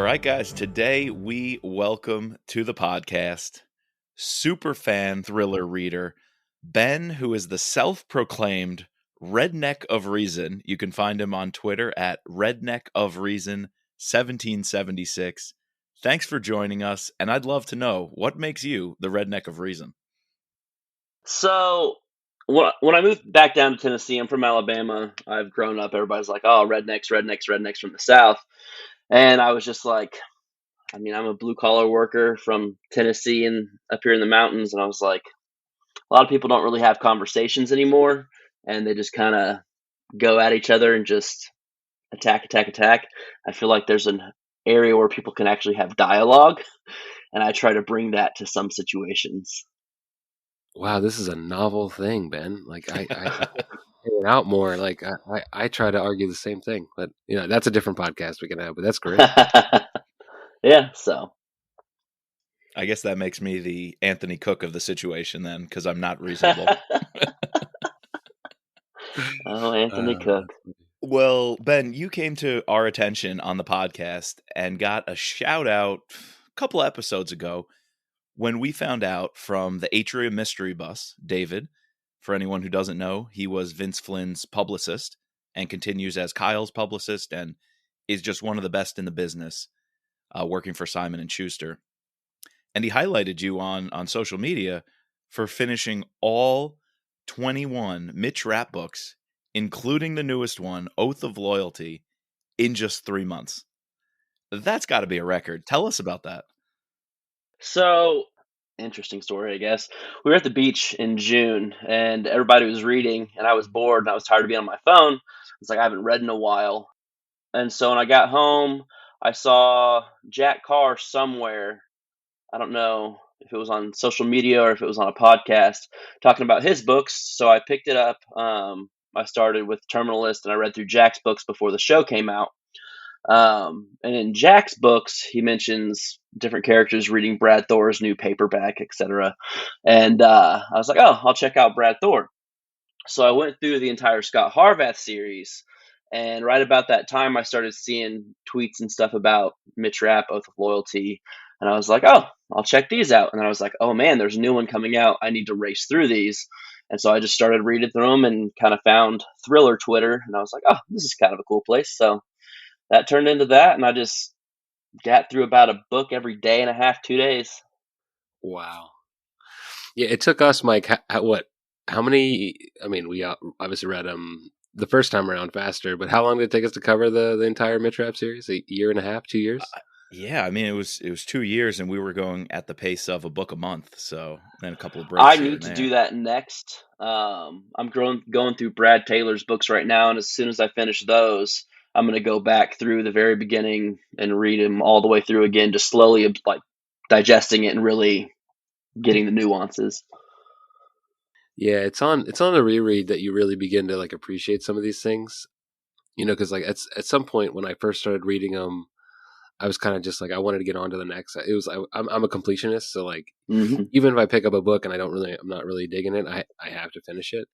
right, guys. Today we welcome to the podcast super fan thriller reader Ben, who is the self-proclaimed Redneck of Reason. You can find him on Twitter at Redneck of Reason 1776. Thanks for joining us, and I'd love to know what makes you the Redneck of Reason. So when I moved back down to Tennessee, I'm from Alabama. I've grown up. Everybody's like, "Oh, rednecks from the South," and I was just like, I'm a blue collar worker from Tennessee and up here in the mountains, and I was like, a lot of people don't really have conversations anymore, and they just kind of go at each other and just attack, attack, attack. I feel like there's an area where people can actually have dialogue, and I try to bring that to some situations. Wow, this is a novel thing, Ben. Like I hang out more. Like I try to argue the same thing, but that's a different podcast we can have. But that's great. Yeah, so I guess that makes me the Anthony Cook of the situation then, because I'm not reasonable. Oh, Anthony Cook. Well, Ben, you came to our attention on the podcast and got a shout out a couple episodes ago when we found out from the Atrium Mystery Bus, David. For anyone who doesn't know, he was Vince Flynn's publicist and continues as Kyle's publicist and is just one of the best in the business, working for Simon & Schuster. And he highlighted you on social media for finishing all 21 Mitch Rapp books, including the newest one, Oath of Loyalty, in just 3 months. That's got to be a record. Tell us about that. So, interesting story, I guess. We were at the beach in June, and everybody was reading, and I was bored, and I was tired of being on my phone. It's like I haven't read in a while. And so when I got home, I saw Jack Carr somewhere. I don't know if it was on social media or if it was on a podcast talking about his books. So I picked it up. I started with Terminalist, and I read through Jack's books before the show came out. And in Jack's books, he mentions different characters reading Brad Thor's new paperback, etc. And I was like, oh, I'll check out Brad Thor. So I went through the entire Scott Harvath series. And right about that time, I started seeing tweets and stuff about Mitch Rapp, Oath of Loyalty. And I was like, oh, I'll check these out. And then I was like, oh, man, there's a new one coming out. I need to race through these. And so I just started reading through them and kind of found Thriller Twitter. And I was like, oh, this is kind of a cool place. So that turned into that. And I just got through about a book every day and a half, 2 days. Wow. Yeah, it took us, Mike, how many, we obviously read them the first time around faster, but how long did it take us to cover the entire Mitch Rapp series? A year and a half, 2 years? Yeah, it was 2 years, and we were going at the pace of a book a month, so then a couple of breaks. I need to do that next. I'm going through Brad Taylor's books right now, and as soon as I finish those, I'm going to go back through the very beginning and read them all the way through again, just slowly like digesting it and really getting the nuances. Yeah, it's on the reread that you really begin to like appreciate some of these things, because like at some point when I first started reading them, I was kind of just like I wanted to get on to the next. It was I'm a completionist, so like even if I pick up a book and I'm not really digging it, I have to finish it.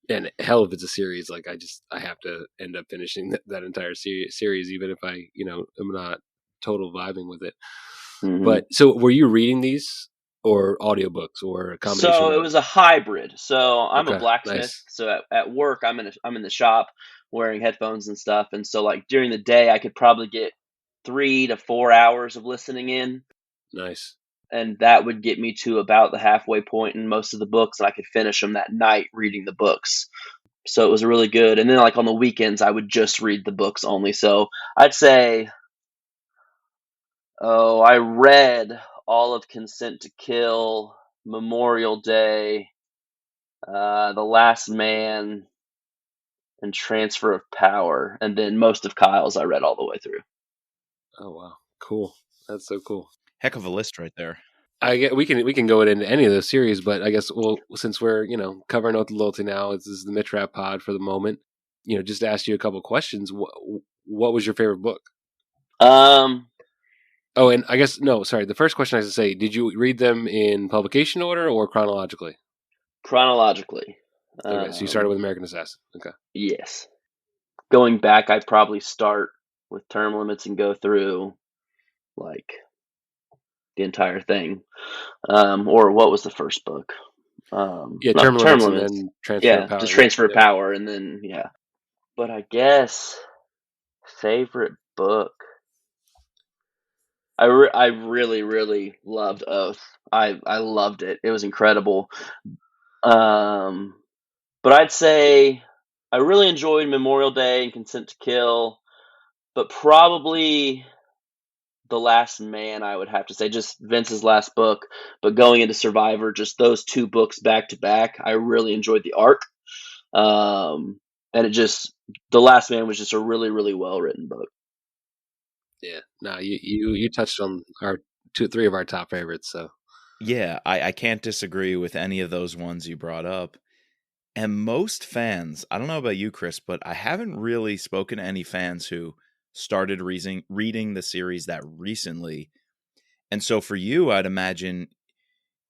And hell, if it's a series, like I have to end up finishing that entire series, even if I am not total vibing with it. But so were you reading these or audiobooks or a combination? So it was a hybrid. So I'm a blacksmith. Nice. So at work, I'm in the shop wearing headphones and stuff. And so like during the day, I could probably get 3 to 4 hours of listening in. Nice. And that would get me to about the halfway point in most of the books, and I could finish them that night reading the books. So it was really good. And then like on the weekends, I would just read the books only. So I'd say, I read all of Consent to Kill, Memorial Day, The Last Man, and Transfer of Power. And then most of Kyle's I read all the way through. Oh, wow. Cool. That's so cool. Heck of a list right there. We can go into any of those series, but I guess since we're covering Oath of Loyalty now, this is the Mitch Rapp pod for the moment. Just to ask you a couple questions. What was your favorite book? Oh, and I guess sorry. The first question I should say: did you read them in publication order or chronologically? Chronologically. Okay, so you started with American Assassin. Okay. Yes. Going back, I'd probably start with Term Limits and go through like the entire thing. Or what was the first book? Term Not Term limits and Limits. then transfer of Yeah, power. just Yep, transfer of yep. power, and then yeah. But I guess favorite book. I really really loved Oath. I loved it. It was incredible. Um, but I'd say I really enjoyed Memorial Day and Consent to Kill, but probably The Last Man, I would have to say, just Vince's last book. But going into Survivor, just those two books back to back, I really enjoyed the arc. And it just The Last Man was just a really really well written book. Yeah. No, you touched on our three of our top favorites. So Yeah, I can't disagree with any of those ones you brought up. And most fans, I don't know about you, Chris, but I haven't really spoken to any fans who started reading the series that recently. And so for you, I'd imagine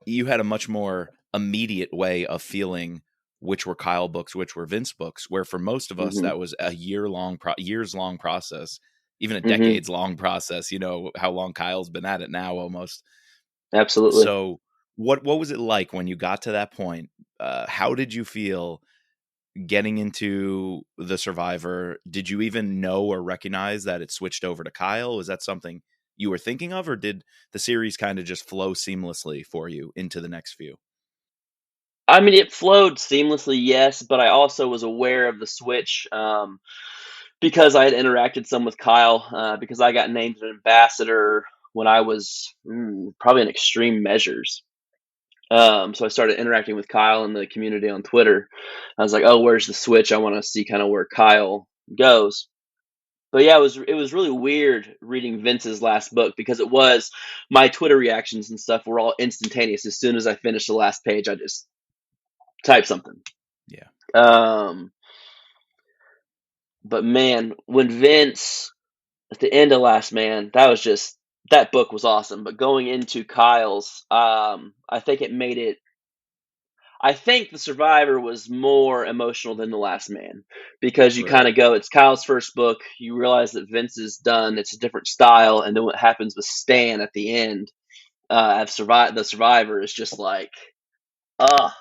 you had a much more immediate way of feeling which were Kyle books, which were Vince books, where for most of us, Hmm. that was a years long process, even a Hmm. decades long process. You know, how long Kyle's been at it now almost. Absolutely. So what was it like when you got to that point? How did you feel getting into the Survivor? Did you even know or recognize that it switched over to Kyle? Was that something you were thinking of, or did the series kind of just flow seamlessly for you into the next few? I mean, it flowed seamlessly, yes, but I also was aware of the switch because I had interacted some with Kyle because I got named an ambassador when I was probably in Extreme Measures. So I started interacting with Kyle in the community on Twitter. I was like, "Oh, where's the switch? I want to see kind of where Kyle goes." But yeah, it was really weird reading Vince's last book because it was my Twitter reactions and stuff were all instantaneous. As soon as I finished the last page, I just typed something. Yeah. Um, but man, when Vince at the end of Last Man, that book was awesome. But going into Kyle's, I think it made it. I think the Survivor was more emotional than the Last Man because you kind right. of go, it's Kyle's first book. You realize that Vince is done. It's a different style, and then what happens with Stan at the end of the Survivor is just like, ah,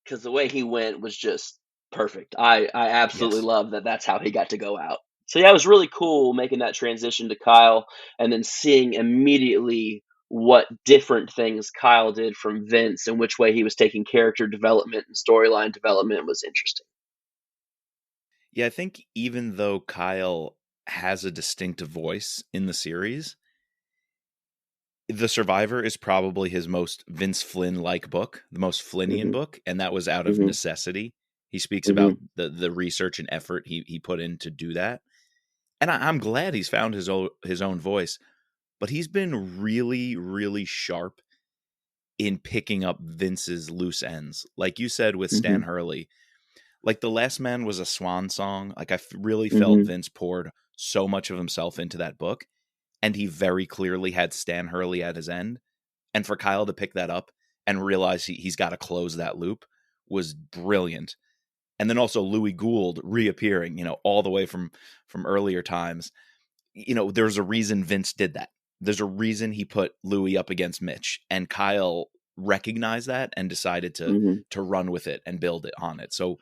because the way he went was just perfect. I absolutely Yes. love that. That's how he got to go out. So yeah, it was really cool making that transition to Kyle, and then seeing immediately what different things Kyle did from Vince and which way he was taking character development and storyline development was interesting. Yeah, I think even though Kyle has a distinctive voice in the series, The Survivor is probably his most Vince Flynn like book, the most Flynnian Hmm. book, and that was out of Hmm. necessity. He speaks Hmm. about the research and effort he put in to do that, and I'm glad he's found his own voice. But he's been really really sharp in picking up Vince's loose ends, like you said with Hmm. Stan Hurley. Like The Last Man was a swan song. Like really felt Hmm. Vince poured so much of himself into that book, and he very clearly had Stan Hurley at his end. And for Kyle to pick that up and realize he's got to close that loop was brilliant. And then also Louis Gould reappearing, all the way from earlier times. There's a reason Vince did that. There's a reason he put Louis up against Mitch, and Kyle recognized that and decided to Hmm. to run with it and build it on it. So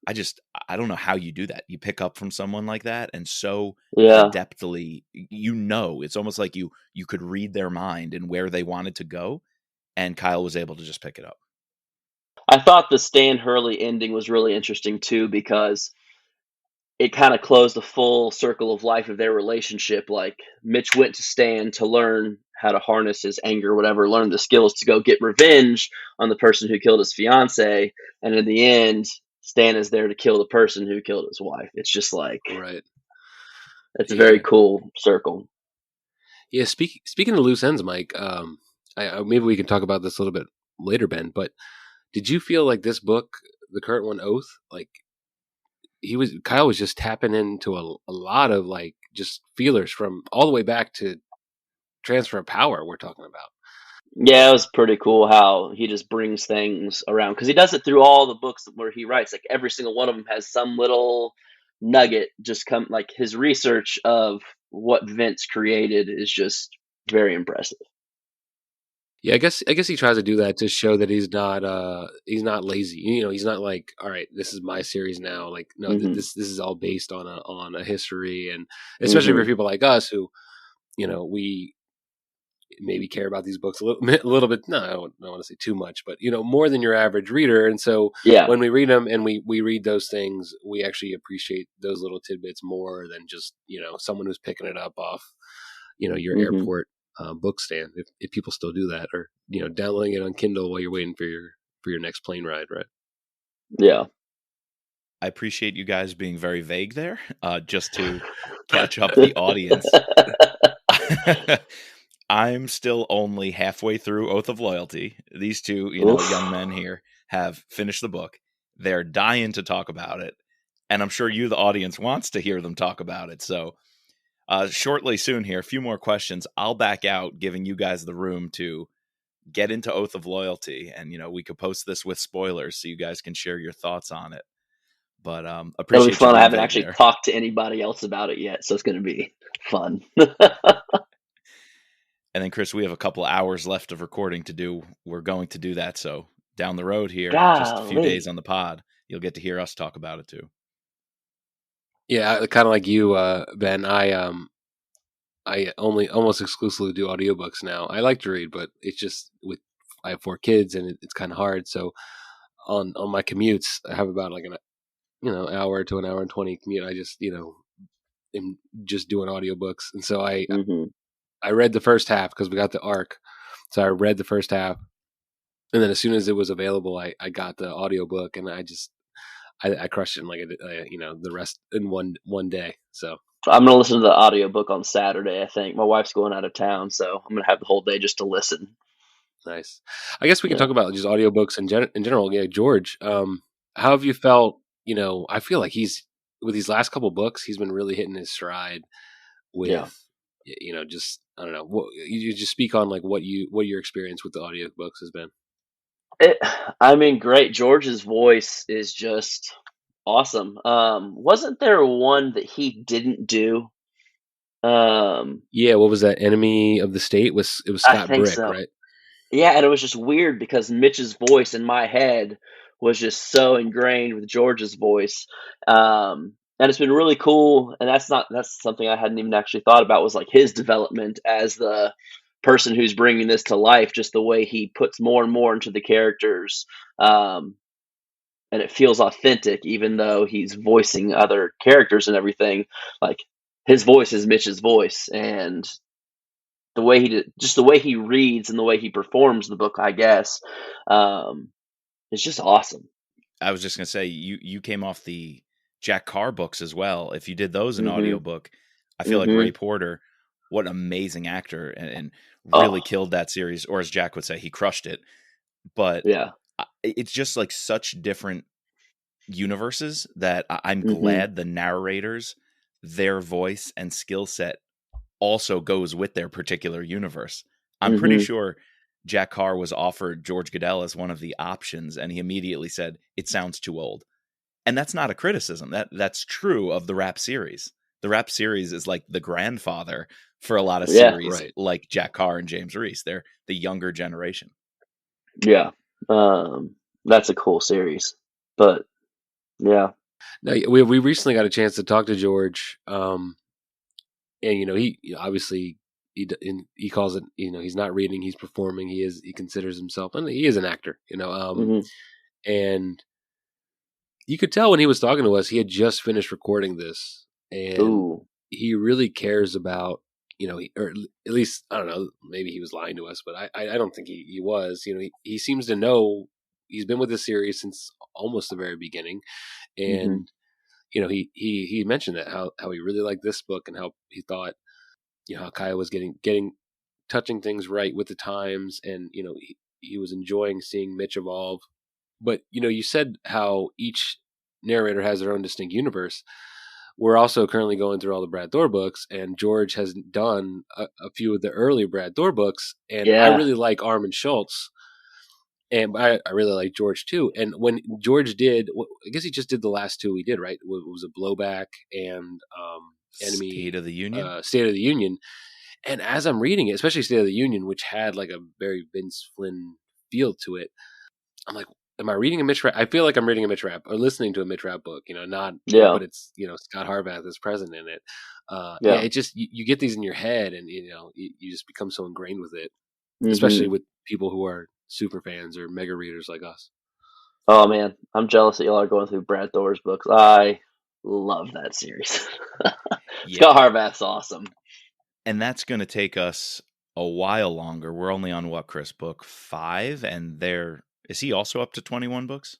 I don't know how you do that. You pick up from someone like that and so Yeah, adeptly, it's almost like you could read their mind and where they wanted to go, and Kyle was able to just pick it up. I thought the Stan Hurley ending was really interesting too because it kind of closed the full circle of life of their relationship. Like Mitch went to Stan to learn how to harness his anger, whatever, learn the skills to go get revenge on the person who killed his fiance, and in the end, Stan is there to kill the person who killed his wife. It's just like Right. it's a very Yeah. cool circle. Yeah. Speaking of loose ends, Mike, maybe we can talk about this a little bit later, Ben, but did you feel like this book, the current one, Oath, like Kyle was just tapping into a lot of like just feelers from all the way back to transfer of power we're talking about. Yeah, it was pretty cool how he just brings things around because he does it through all the books where he writes. Like every single one of them has some little nugget just come like his research of what Vince created is just very impressive. Yeah, I guess he tries to do that to show that he's not lazy. He's not like, all right, this is my series now. Like, no, Mm-hmm. this is all based on a history, and especially for Mm-hmm. people like us who, we maybe care about these books a little bit. No, I don't want to say too much, but more than your average reader. And so Yeah. when we read them and we read those things, we actually appreciate those little tidbits more than just someone who's picking it up off your Mm-hmm. airport book stand, if people still do that, or downloading it on Kindle while you're waiting for your next plane ride, right? Yeah. I appreciate you guys being very vague there, just to catch up the audience. I'm still only halfway through Oath of Loyalty. These two, young Oof. men here have finished the book. They're dying to talk about it. And I'm sure you, the audience, wants to hear them talk about it. So shortly soon here, a few more questions. I'll back out, giving you guys the room to get into Oath of Loyalty. And, we could post this with spoilers so you guys can share your thoughts on it. But It'll be appreciate you fun. I being haven't vague actually there. talked to anybody else about it yet, so it's going to be fun. And then, Chris, we have a couple of hours left of recording to do. We're going to do that. So down the road here, just a few days Golly. on the pod, you'll get to hear us talk about it too. Yeah, kind of like you, Ben. I only almost exclusively do audiobooks now. I like to read, but it's just I have 4 kids and it's kind of hard. So on my commutes, I have about like an hour to an hour and 20 commute. I just am just doing audiobooks, and so Mm-hmm. I read the first half because we got the arc. So I read the first half, and then as soon as it was available, I got the audiobook, and I crushed it in like the rest in one day. So I'm going to listen to the audiobook on Saturday, I think. My wife's going out of town, so I'm going to have the whole day just to listen. nice. I guess we can Yeah. talk about just audiobooks in general. Yeah, George, how have you felt? I feel like he's with these last couple books, he's been really hitting his stride Yeah. with just I don't know what you just speak on, like what your experience with the audiobooks has been. I mean, great. George's voice is just awesome. Wasn't there one that he didn't do? Um, Yeah, what was that? Enemy of the State it was I Scott think Brick, so. right? Yeah, and it was just weird because Mitch's voice in my head was just so ingrained with George's voice. And it's been really cool. And that's something I hadn't even actually thought about, was like his development as the person who's bringing this to life, just the way he puts more and more into the characters. Um, and it feels authentic, even though he's voicing other characters and everything. Like his voice is Mitch's voice, and the way just the way he reads and the way he performs the book, I guess, um, is just awesome. I was just gonna say you came off the Jack Carr books as well. If you did those in Mhm. audiobook, I feel like Ray Mhm. Porter, what an amazing actor, and really Oh, killed that series, or as Jack would say, he crushed it. But yeah. it's just like such different universes that I'm Mhm. glad the narrators, their voice and skill set also goes with their particular universe. I'm pretty Mhm. sure Jack Carr was offered George Goodell as one of the options, and he immediately said, "It sounds too old." And that's not a criticism. That's true of the rap series. The rap series is like the grandfather for a lot of Yeah. series Right. like Jack Carr and James Reese. They're the younger generation. Yeah. That's a cool series. But yeah. Now, we recently got a chance to talk to George, and he obviously he calls it, he's not reading, he's performing. He considers himself, and he is an actor, Mhm. and you could tell when he was talking to us, he had just finished recording this, and Ooh. he really cares about, or at least I don't know, maybe he was lying to us, but I don't think he was. He seems to know. He's been with this series since almost the very beginning, Mhm. and he mentioned that how he really liked this book, and how he thought how Kaya was getting touching things right with the times, and he was enjoying seeing Mitch evolve. But you said how each narrator has their own distinct universe. We're also currently going through all the Brad Thor books, and George has done a few of the early Brad Thor books, and I Yeah. really like Armin Schultz. And I really like George too. And when George did, I guess he just did the last two we did, right? It was a Blowback and Enemy, State of the Union. State of the Union. And as I'm reading it, especially State of the Union, which had like a very Vince Flynn feel to it, I'm like, am I reading a Mitch Rapp? I feel like I'm reading a Mitch Rapp or listening to a Mitch Rapp book, not, Yeah. but it's, Scott Harvath is present in it. Yeah. It just, you get these in your head and, you just become so ingrained with it, Mm-hmm. especially with people who are super fans or mega readers like us. Oh man, I'm jealous that y'all are going through Brad Thor's books. I love that series. Scott Harvath's awesome. And that's going to take us a while longer. We're only on what, Chris? Book 5? And is he also up to 21 books?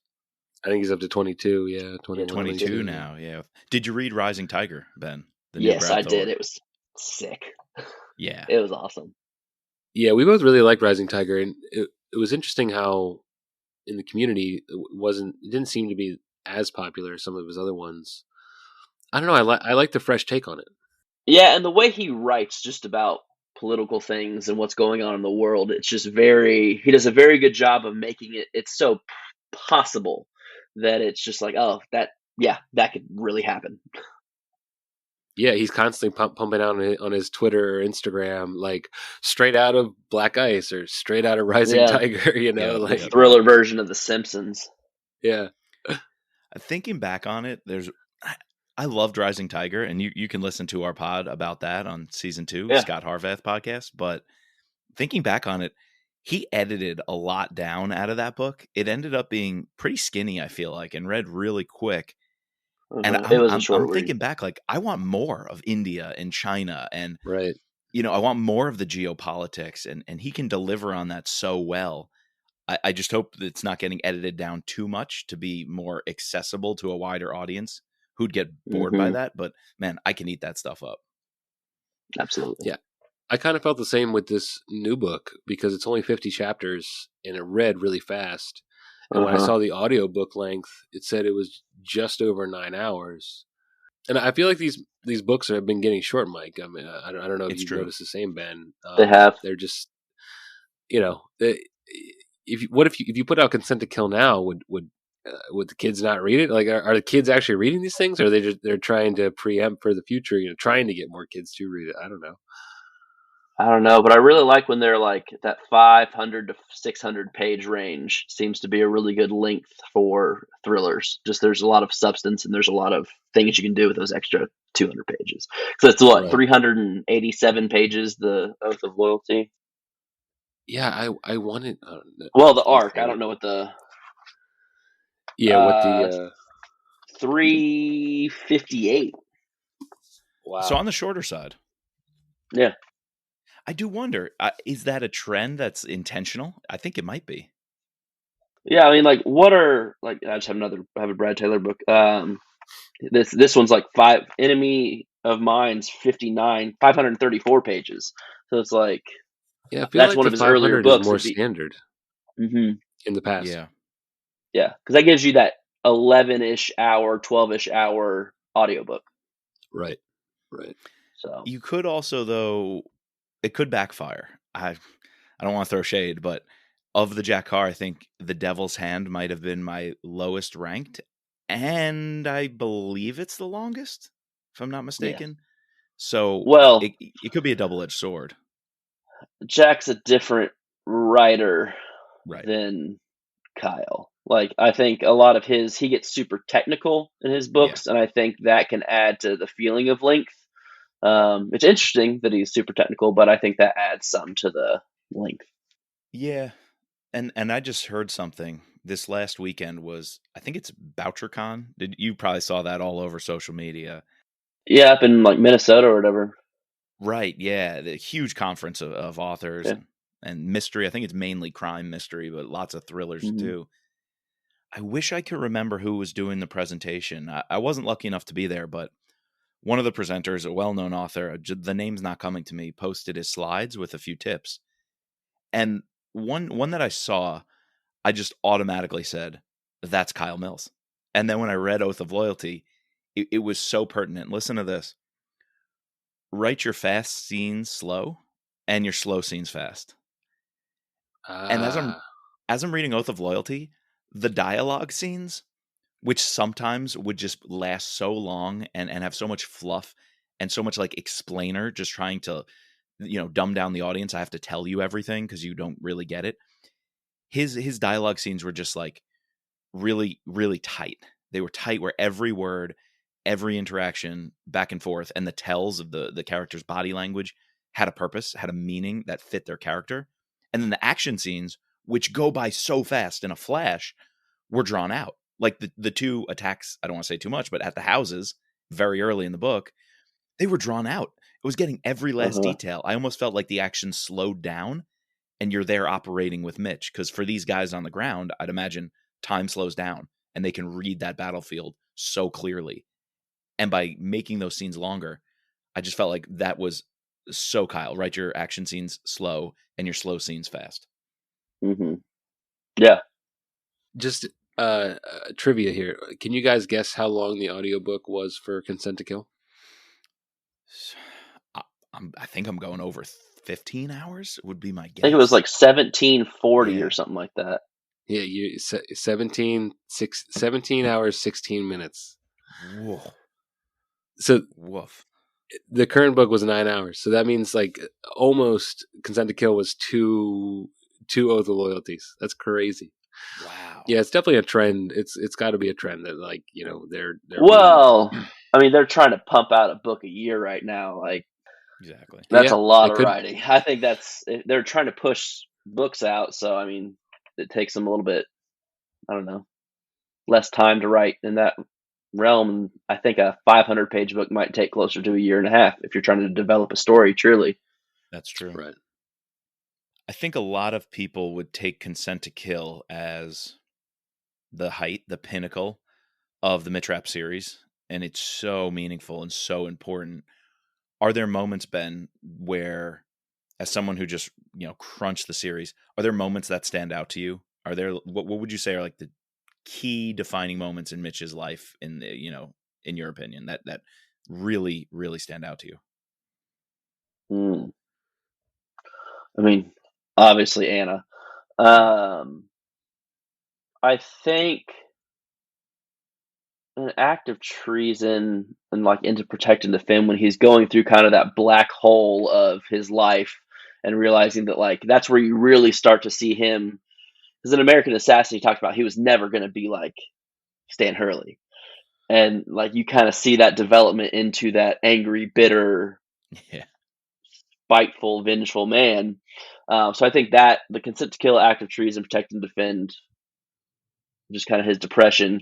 I think he's up to 22. Yeah, 22 now. Yeah. Did you read Rising Tiger, Ben? Yes, I did. It was sick. Yeah. It was awesome. Yeah, we both really liked Rising Tiger, and it was interesting how in the community it didn't seem to be as popular as some of his other ones. I don't know. I like the fresh take on it. Yeah, and the way he writes just about political things and what's going on in the world, it's just he does a very good job of making it's so possible that it's just like, oh, that could really happen. Yeah, he's constantly pumping out on his Twitter or Instagram, like straight out of Black Ice or straight out of Rising Tiger, the thriller version of The Simpsons. Yeah. Thinking back on it, I loved Rising Tiger, and you can listen to our pod about that on season 2, Scott Harvath podcast. But thinking back on it, he edited a lot down out of that book. It ended up being pretty skinny, I feel like, and read really quick. And I'm thinking back, like, I want more of India and China, and right. I want more of the geopolitics, and he can deliver on that so well. I just hope that it's not getting edited down too much to be more accessible to a wider audience who'd get bored by that. But man, I can eat that stuff up. Absolutely. Yeah. I kind of felt the same with this new book because it's only 50 chapters and it read really fast. And when I saw the audiobook length, it said it was just over 9 hours. And I feel like these books have been getting short, Mike. I mean, I don't know if you've noticed the same, Ben. They have. They're just, if you put out Consent to Kill now, would the kids not read it? Like, are the kids actually reading these things, or are they're trying to preempt for the future? Trying to get more kids to read it. I don't know, but I really like when they're like that 500 to 600 page range seems to be a really good length for thrillers. Just there's a lot of substance and there's a lot of things you can do with those extra 200 pages. So it's 387 pages, the Oath of Loyalty. Yeah, I wanted. The arc. I don't know what the. What the 358. Wow. So on the shorter side. Yeah. I do wonder, is that a trend that's intentional? I think it might be. Yeah, I mean, like, I just have a Brad Taylor book. This one's like Enemy of Mine's 534 pages. So it's like, yeah, I feel that's like one of his earlier books. Is more standard in the past. Yeah. Yeah, because that gives you that 11-ish hour, 12-ish hour audiobook. Right. So you could also, though, it could backfire. I don't want to throw shade, but of the Jack Carr, I think The Devil's Hand might have been my lowest ranked, and I believe it's the longest, if I'm not mistaken. Yeah. So it could be a double-edged sword. Jack's a different writer than Kyle. Like, I think a lot of he gets super technical in his books, and I think that can add to the feeling of length. It's interesting that he's super technical, but I think that adds some to the length. Yeah. And I just heard something this last weekend I think it's BoucherCon. You probably saw that all over social media. Yeah, up in like Minnesota or whatever. Right. Yeah. The huge conference of authors and mystery. I think it's mainly crime mystery, but lots of thrillers too. I wish I could remember who was doing the presentation. I wasn't lucky enough to be there, but one of the presenters, a well-known author, the name's not coming to me, posted his slides with a few tips. And one that I saw, I just automatically said, that's Kyle Mills. And then when I read Oath of Loyalty, it was so pertinent. Listen to this. Write your fast scenes slow and your slow scenes fast. And as I'm reading Oath of Loyalty, the dialogue scenes, which sometimes would just last so long and have so much fluff and so much like explainer, just trying to, dumb down the audience. I have to tell you everything because you don't really get it. His dialogue scenes were just like really, really tight. They were tight where every word, every interaction back and forth, and the tells of the character's body language had a purpose, had a meaning that fit their character. And then the action scenes, which go by so fast in a flash, were drawn out. Like the two attacks, I don't want to say too much, but at the houses very early in the book, they were drawn out. It was getting every last detail. I almost felt like the action slowed down and you're there operating with Mitch. Because for these guys on the ground, I'd imagine time slows down and they can read that battlefield so clearly. And by making those scenes longer, I just felt like that was so Kyle, right? Your action scenes slow and your slow scenes fast. Mm-hmm. Yeah. Just trivia here. Can you guys guess how long the audiobook was for Consent to Kill? I think I'm going over 15 hours would be my guess. I think it was like 1740 or something like that. Yeah, 17 hours, 16 minutes. Whoa. So woof. The current book was 9 hours. So that means like almost Consent to Kill was two Oath of Loyalties. That's crazy. Wow. Yeah, it's definitely a trend. It's got to be a trend that like, they're well, I mean, they're trying to pump out a book a year right now. Like, exactly. That's a lot of writing. I think they're trying to push books out. So, I mean, it takes them a little bit, I don't know, less time to write in that realm. I think a 500-page book might take closer to a year and a half if you're trying to develop a story truly. That's true. Right. I think a lot of people would take Consent to Kill as the height, the pinnacle of the Mitch Rapp series, and it's so meaningful and so important. Are there moments, Ben, where, as someone who just crunched the series, are there moments that stand out to you? Are there what would you say are like the key defining moments in Mitch's life in in your opinion that really, really stand out to you? I mean, obviously Anna. I think an act of treason and like into Protect and Defend when he's going through kind of that black hole of his life and realizing that like that's where you really start to see him. As an American Assassin, he talked about he was never going to be like Stan Hurley. And like you kind of see that development into that angry, bitter, spiteful, vengeful man. So I think that the Consent to Kill, Act of Treason, Protect and Defend, just kind of his depression.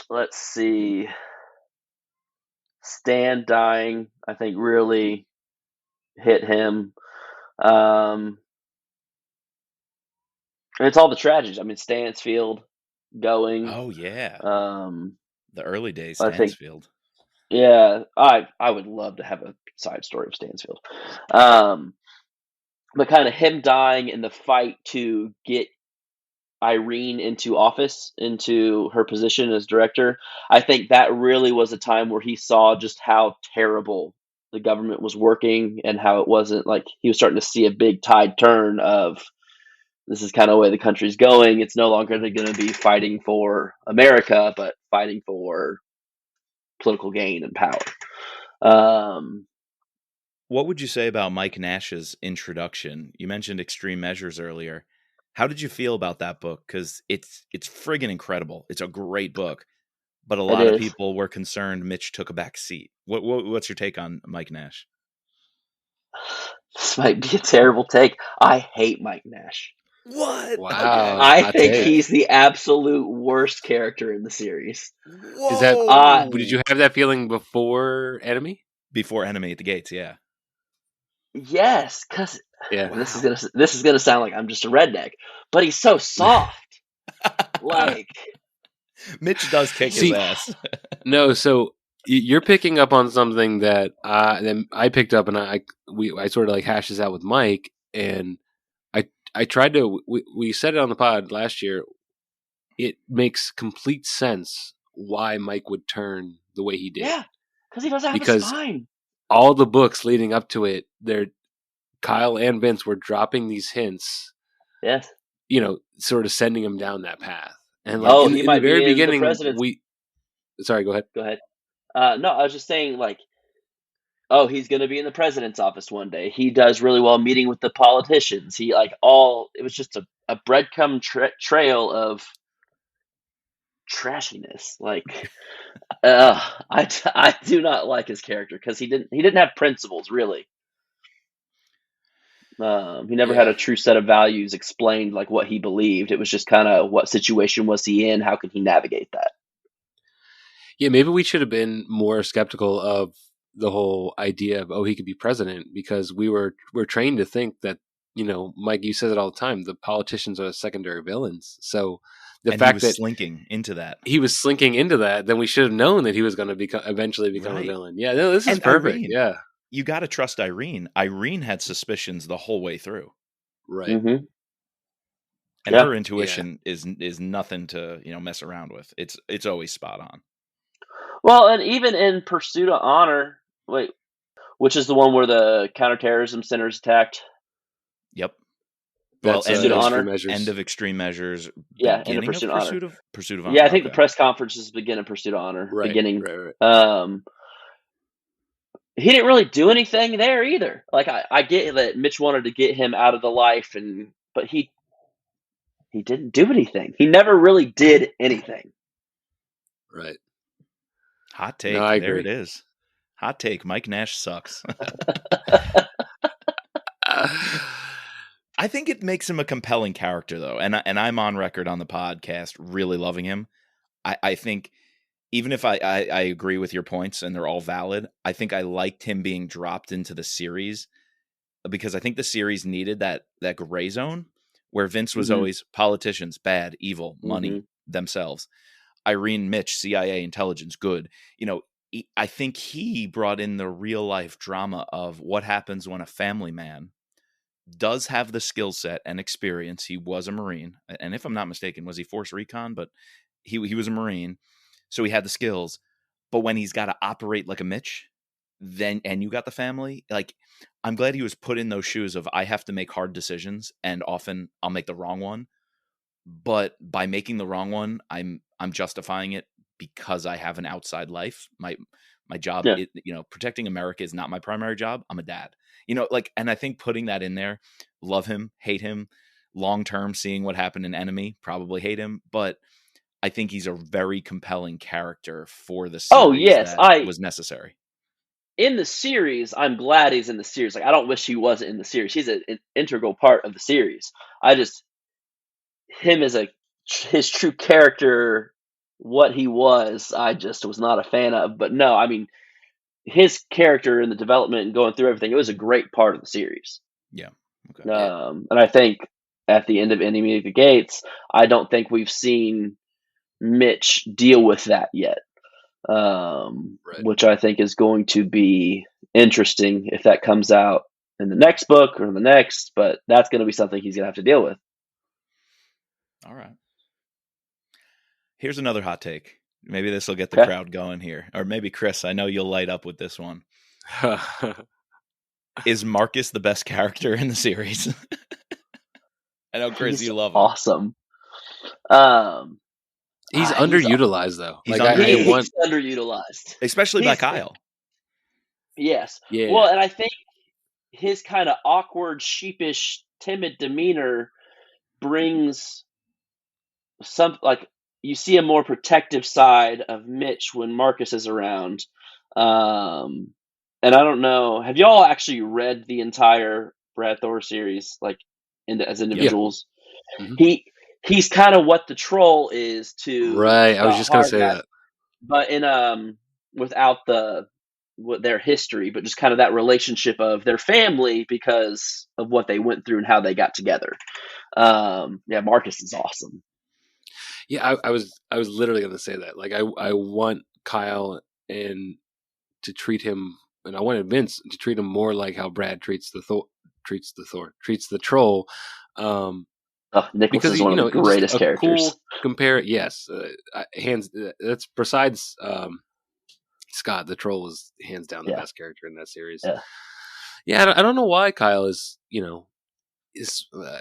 Let's see. Stan dying, I think, really hit him. And it's all the tragedies. I mean, Stansfield going. Oh yeah. The early days, Stansfield. Yeah, I would love to have a side story of Stansfield. But kind of him dying in the fight to get Irene into office, into her position as director, I think that really was a time where he saw just how terrible the government was working and how it wasn't like he was starting to see a big tide turn of this is kind of the way the country's going. It's no longer going to be fighting for America, but fighting for political gain and power. What would you say about Mike Nash's introduction? You mentioned Extreme Measures earlier. How did you feel about that book? Because it's friggin' incredible. It's a great book, but a lot of people were concerned Mitch took a back seat. What's your take on Mike Nash? This might be a terrible take. I hate Mike Nash. What? Wow! I think he's the absolute worst character in the series. Whoa! Is that? Did you have that feeling before Enemy? Before Enemy at the Gates, yeah. Yes, because wow. this is gonna sound like I'm just a redneck, but he's so soft. Like Mitch does kick his ass. No, so you're picking up on something that I picked up, and I sort of like hashed this out with Mike, and I tried to. We said it on the pod last year. It makes complete sense why Mike would turn the way he did. Yeah, because he doesn't have a spine. All the books leading up to it, Kyle and Vince were dropping these hints Yes. Sort of sending him down that path. And Yeah. Oh, in he the might very be in the beginning, president's. sorry, go ahead. Go ahead. No, I was just saying, like, oh, he's going to be in the president's office one day. He does really well meeting with the politicians. It was just a breadcrumb trail of trashiness. Like, I do not like his character because he didn't have principles really. He never had Yeah. a true set of values explained, like what he believed. It was just kind of what situation was he in? How could he navigate that? Yeah, maybe we should have been more skeptical of the whole idea of, he could be president, because we're trained to think that, Mike, you said it all the time, the politicians are secondary villains. So the And fact he was that slinking into that. he was slinking into that, then we should have known that he was going to eventually become Right. a villain. Yeah, no, this is And perfect. Irene. Yeah. You got to trust Irene. Irene had suspicions the whole way through. Right. Mm-hmm. And Yeah. her intuition is nothing to, mess around with. It's always spot on. Well, and even in Pursuit of Honor, which is the one where the counterterrorism center is attacked? Yep. That's Pursuit of Extreme Honor. Measures. End of Extreme Measures. Yeah, end of Beginning of Pursuit of Honor. Pursuit of Honor. Yeah, I think okay. the press conference is the beginning of Pursuit of Honor. Right, Beginning. right. He didn't really do anything there either. Like I get that Mitch wanted to get him out of the life, but he didn't do anything. He never really did anything. Right. Hot take. No, I there agree. it is. Hot take. Mike Nash sucks. I think it makes him a compelling character, though, and I'm on record on the podcast really loving him. I think even if I agree with your points and they're all valid, I think I liked him being dropped into the series because I think the series needed that gray zone where Vince was always politicians, bad, evil, money, themselves. Irene, Mitch, CIA, intelligence, good. I think he brought in the real life drama of what happens when a family man does have the skill set and experience. He was a Marine. And if I'm not mistaken, was he Force Recon? But he was a Marine. So he had the skills. But when he's got to operate like a Mitch, and you got the family, like, I'm glad he was put in those shoes of I have to make hard decisions and often I'll make the wrong one. But by making the wrong one, I'm justifying it because I have an outside life. My job, protecting America is not my primary job. I'm a dad, and I think putting that in there, love him, hate him, long term, seeing what happened in Enemy, probably hate him, but I think he's a very compelling character for the series. Oh yes, that was necessary. In the series, I'm glad he's in the series. Like, I don't wish he wasn't in the series. He's an integral part of the series. Him as his true character, what he was, I just was not a fan of. But no, I mean, his character and the development and going through everything, it was a great part of the series. Yeah. Okay. And I think at the end of Enemy of the Gates, I don't think we've seen Mitch deal with that yet. Right. Which I think is going to be interesting if that comes out in the next book or the next, but that's going to be something he's going to have to deal with. All right. Here's another hot take. Maybe this will get the crowd going here. Or maybe Chris, I know you'll light up with this one. Is Marcus the best character in the series? I know, Chris, you love him. Awesome. He's underutilized, though. He's underutilized. Especially by Kyle. Yes. Yeah. Well, and I think his kind of awkward, sheepish, timid demeanor brings you see a more protective side of Mitch when Marcus is around. And I don't know, have y'all actually read the entire Brad Thor series, like as individuals? Yeah. Mm-hmm. He's kind of what the troll is to right. I was just gonna say that, but in without their history, but just kind of that relationship of their family because of what they went through and how they got together. Marcus is awesome. Yeah, I was literally going to say that. Like, I want Kyle to treat him, and I wanted Vince to treat him more like how Brad treats the troll. Nicholas because is one of the greatest characters. Cool yes, hands. That's besides Scott. The troll is hands down the best character in that series. Yeah, I don't know why Kyle is.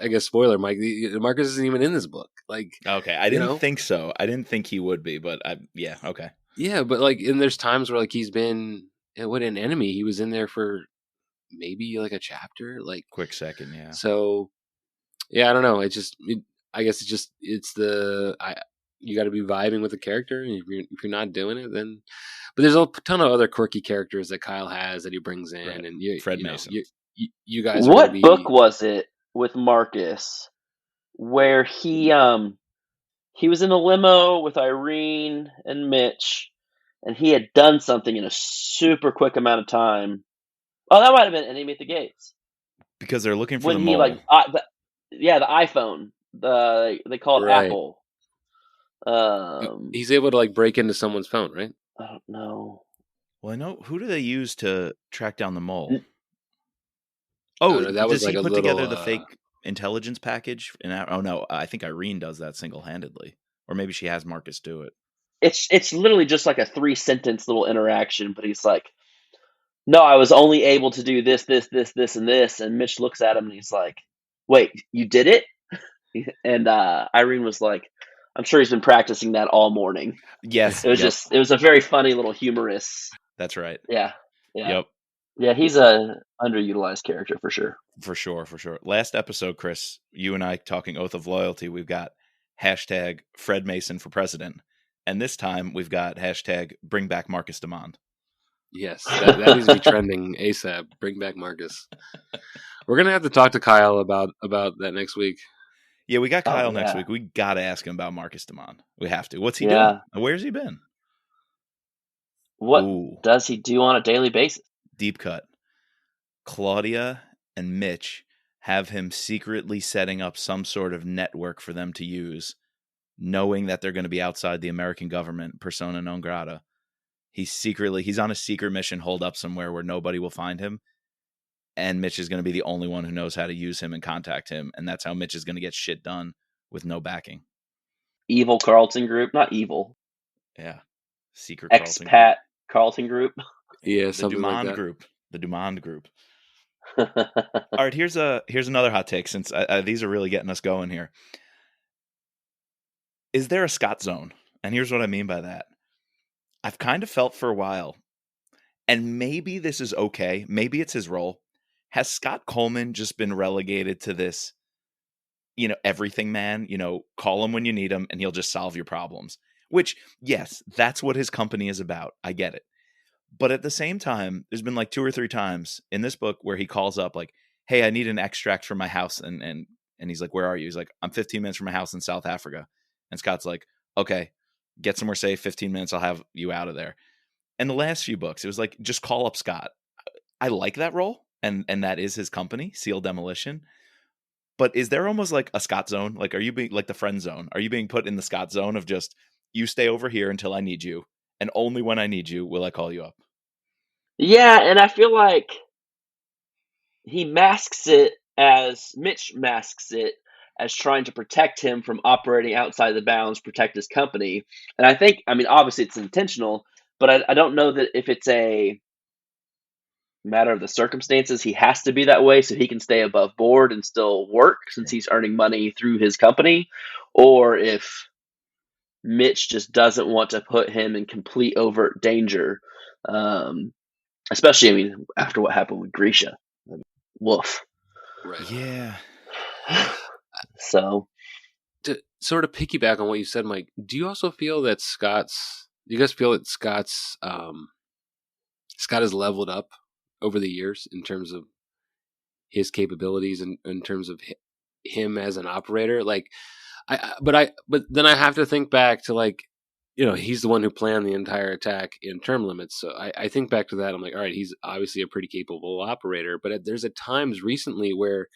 I guess spoiler, Mike. Marcus isn't even in this book. Like, Okay, I didn't think so. I didn't think he would be, but yeah, okay. Yeah, but like, and there's times where like he's been what an enemy. He was in there for maybe like a chapter, like quick second, yeah. So, yeah, I don't know. I guess you got to be vibing with the character, and if you're not doing it, then. But there's a ton of other quirky characters that Kyle has that he brings in, Right. and Fred Mason. You guys are going to be. What book was it with Marcus where he was in a limo with Irene and Mitch, and he had done something in a super quick amount of time? Oh, that might have been Enemy at the Gates. Because they're looking for When the he mole. the iPhone. They call it Right. Apple. He's able to like break into someone's phone, right? I don't know. Well, I know who do they use to track down the mole? Oh, no, that was does like he a put little, together the fake intelligence package? Oh no, I think Irene does that single-handedly, or maybe she has Marcus do it. It's literally just like a 3-sentence little interaction, but he's like, "No, I was only able to do this, this, this, this, and this." And Mitch looks at him and he's like, "Wait, you did it?" And Irene was like, "I'm sure he's been practicing that all morning." Yes, It was it was a very funny little humorous. That's right. Yeah. Yep. Yeah, he's a underutilized character for sure. For sure. Last episode, Chris, you and I talking Oath of Loyalty, we've got hashtag Fred Mason for president. And this time we've got hashtag bring back Marcus Demond. Yes, that needs to be trending ASAP. Bring back Marcus. We're going to have to talk to Kyle about that next week. Yeah, we got Kyle next week. We got to ask him about Marcus Demond. We have to. What's he Yeah. doing? Where's he been? What does he do on a daily basis? Deep cut. Claudia and Mitch have him secretly setting up some sort of network for them to use, knowing that they're going to be outside the American government, persona non grata. He's on a secret mission holed up somewhere where nobody will find him. And Mitch is going to be the only one who knows how to use him and contact him. And that's how Mitch is going to get shit done with no backing. Evil Carlton Group. Not evil. Yeah. Secret Expat Carlton Group. Yeah, the something Dumond like that. Group. The Dumond Group. All right, here's another hot take, since these are really getting us going here. Is there a Scott zone? And here's what I mean by that. I've kind of felt for a while, and maybe this is okay, maybe it's his role. Has Scott Coleman just been relegated to this, everything man, call him when you need him and he'll just solve your problems? Which, yes, that's what his company is about. I get it. But at the same time, there's been like 2 or 3 times in this book where he calls up like, "Hey, I need an extract from my house." And he's like, "Where are you?" He's like, "I'm 15 minutes from my house in South Africa." And Scott's like, "Okay, get somewhere safe, 15 minutes, I'll have you out of there." And the last few books, it was like, just call up Scott. I like that role. And that is his company, Seal Demolition. But is there almost like a Scott zone? Like, are you being like the friend zone? Are you being put in the Scott zone of just, you stay over here until I need you, and only when I need you will I call you up? Yeah, and I feel like Mitch masks it as trying to protect him from operating outside the bounds, protect his company. And obviously it's intentional, but I don't know that if it's a matter of the circumstances, he has to be that way so he can stay above board and still work since he's earning money through his company, or if Mitch just doesn't want to put him in complete overt danger. Especially, after what happened with Grisha. Woof. Right. Yeah. So, to sort of piggyback on what you said, Mike, do you also feel that Scott has leveled up over the years in terms of his capabilities and in terms of him as an operator? Like, but then I have to think back to, like, he's the one who planned the entire attack in term limits. So I think back to that. I'm like, all right, he's obviously a pretty capable operator, but there's at times recently where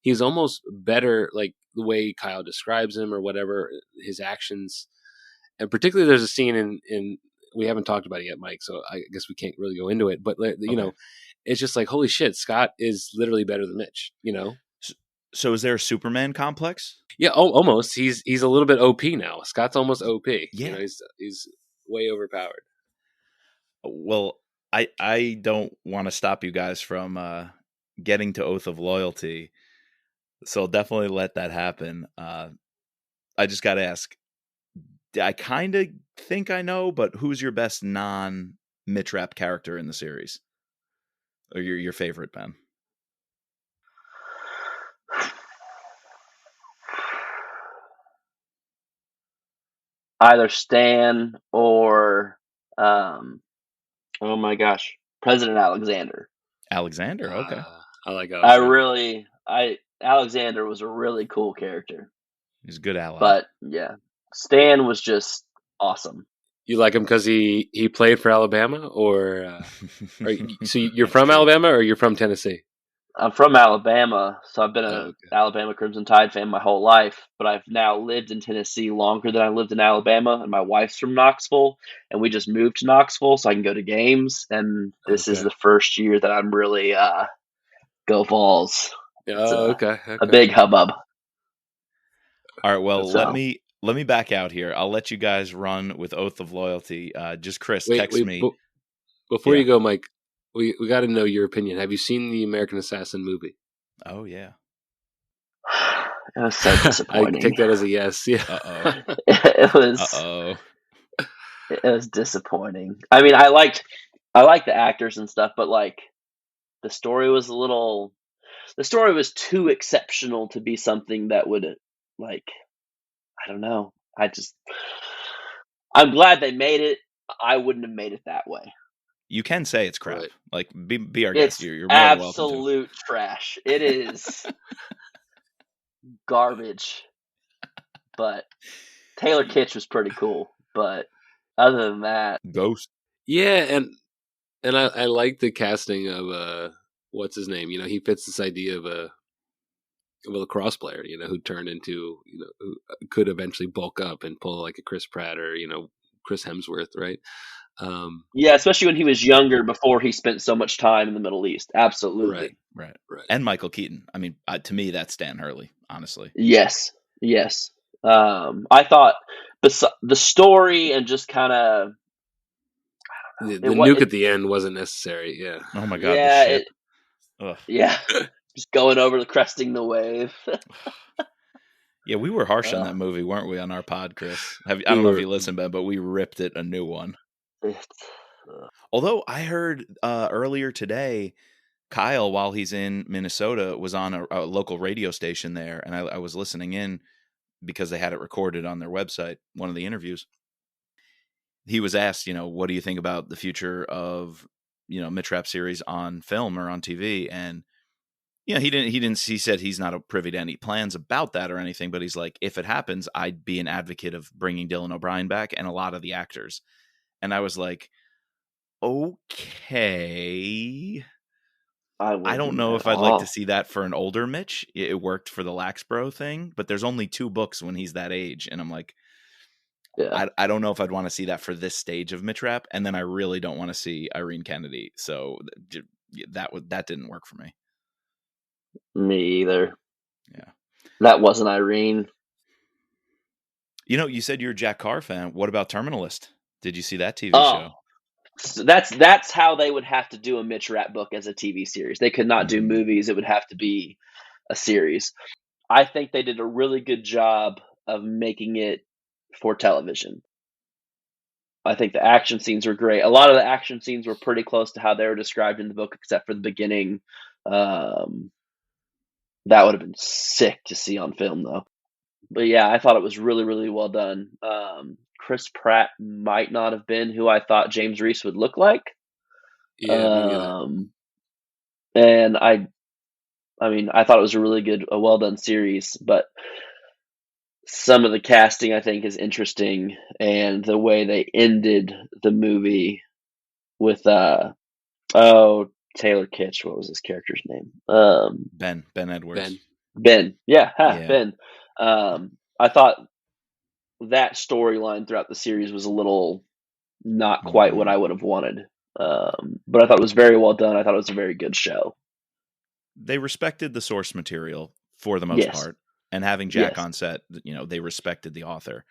he's almost better, like the way Kyle describes him or whatever, his actions. And particularly there's a scene in we haven't talked about it yet, Mike, so I guess we can't really go into it. But, it's just like, holy shit, Scott is literally better than Mitch, So is there a Superman complex? Yeah, almost. He's a little bit OP now. Scott's almost OP. Yeah. He's way overpowered. Well, I don't want to stop you guys from getting to Oath of Loyalty, So definitely let that happen. I just got to ask, I kind of think I know, but who's your best non-Mitch-Rapp character in the series? Or your favorite, Ben? Either Stan or, oh my gosh, President Alexander. Alexander, okay. I like Alexander. Alexander was a really cool character. He's a good ally. But yeah, Stan was just awesome. You like him because he played for Alabama, or so you're from Alabama or you're from Tennessee? I'm from Alabama, so I've been an Okay. Alabama Crimson Tide fan my whole life, but I've now lived in Tennessee longer than I lived in Alabama, and my wife's from Knoxville, and we just moved to Knoxville so I can go to games, and this is Okay. the first year that I'm really go Vols. Okay. A big hubbub. All right, well, So- let me back out here. I'll let you guys run with Oath of Loyalty. Just Chris, Wait, text me. Before you go, Mike, we got to know your opinion. Have you seen the American Assassin movie? Oh, yeah. It was so disappointing. I take that as a yes. Yeah. Uh-oh. It was. Uh-oh. It was disappointing. I mean, I liked the actors and stuff, but like the story was too exceptional to be something that would, like, I don't know. I'm glad they made it. I wouldn't have made it that way. You can say it's crap. Right. Like, be our It's guest. You're more than welcome to. absolute trash. It is garbage. But Taylor Kitsch was pretty cool. But other than that, Ghost. Yeah, and I like the casting of what's his name? He fits this idea of a lacrosse player, who turned into, who could eventually bulk up and pull like a Chris Pratt or Chris Hemsworth, right? yeah, especially when he was younger before he spent so much time in the Middle East. Absolutely. Right. And Michael Keaton. I mean, to me, that's Stan Hurley, honestly. Yes. I thought the story and just kind of the nuke at the end wasn't necessary. Yeah. Oh my God. Yeah. The ship. Yeah. Just going over cresting the wave. Yeah, we were harsh on that movie, weren't we, on our pod, Chris? I don't know if you listened, Ben, but we ripped it a new one. Although I heard earlier today, Kyle, while he's in Minnesota, was on a local radio station there, and I was listening in because they had it recorded on their website, one of the interviews. He was asked, what do you think about the future of, Mitch-Rapp series on film or on TV? And he said he's not privy to any plans about that or anything, but he's like, if it happens, I'd be an advocate of bringing Dylan O'Brien back and a lot of the actors. And I was like, okay. I don't know if I'd like to see that for an older Mitch. It worked for the Laxbro thing, but there's only 2 books when he's that age. And I'm like, yeah. I don't know if I'd want to see that for this stage of Mitch-Rapp. And then I really don't want to see Irene Kennedy. So that didn't work for me. Me either. Yeah. That wasn't Irene. You said you're a Jack Carr fan. What about Terminalist? Did you see that TV show? So that's how they would have to do a Mitch-Rapp book as a TV series. They could not do movies. It would have to be a series. I think they did a really good job of making it for television. I think the action scenes were great. A lot of the action scenes were pretty close to how they were described in the book, except for the beginning. That would have been sick to see on film, though. But yeah, I thought it was really, really well done. Chris Pratt might not have been who I thought James Reese would look like. Yeah, and I thought it was a well done series, but some of the casting I think is interesting, and the way they ended the movie with Taylor Kitsch, what was his character's name? Ben Edwards. Ben. Yeah. Ben. I thought that storyline throughout the series was a little not quite what I would have wanted. But I thought it was very well done. I thought it was a very good show. They respected the source material for the most part. And having Jack on set, they respected the author.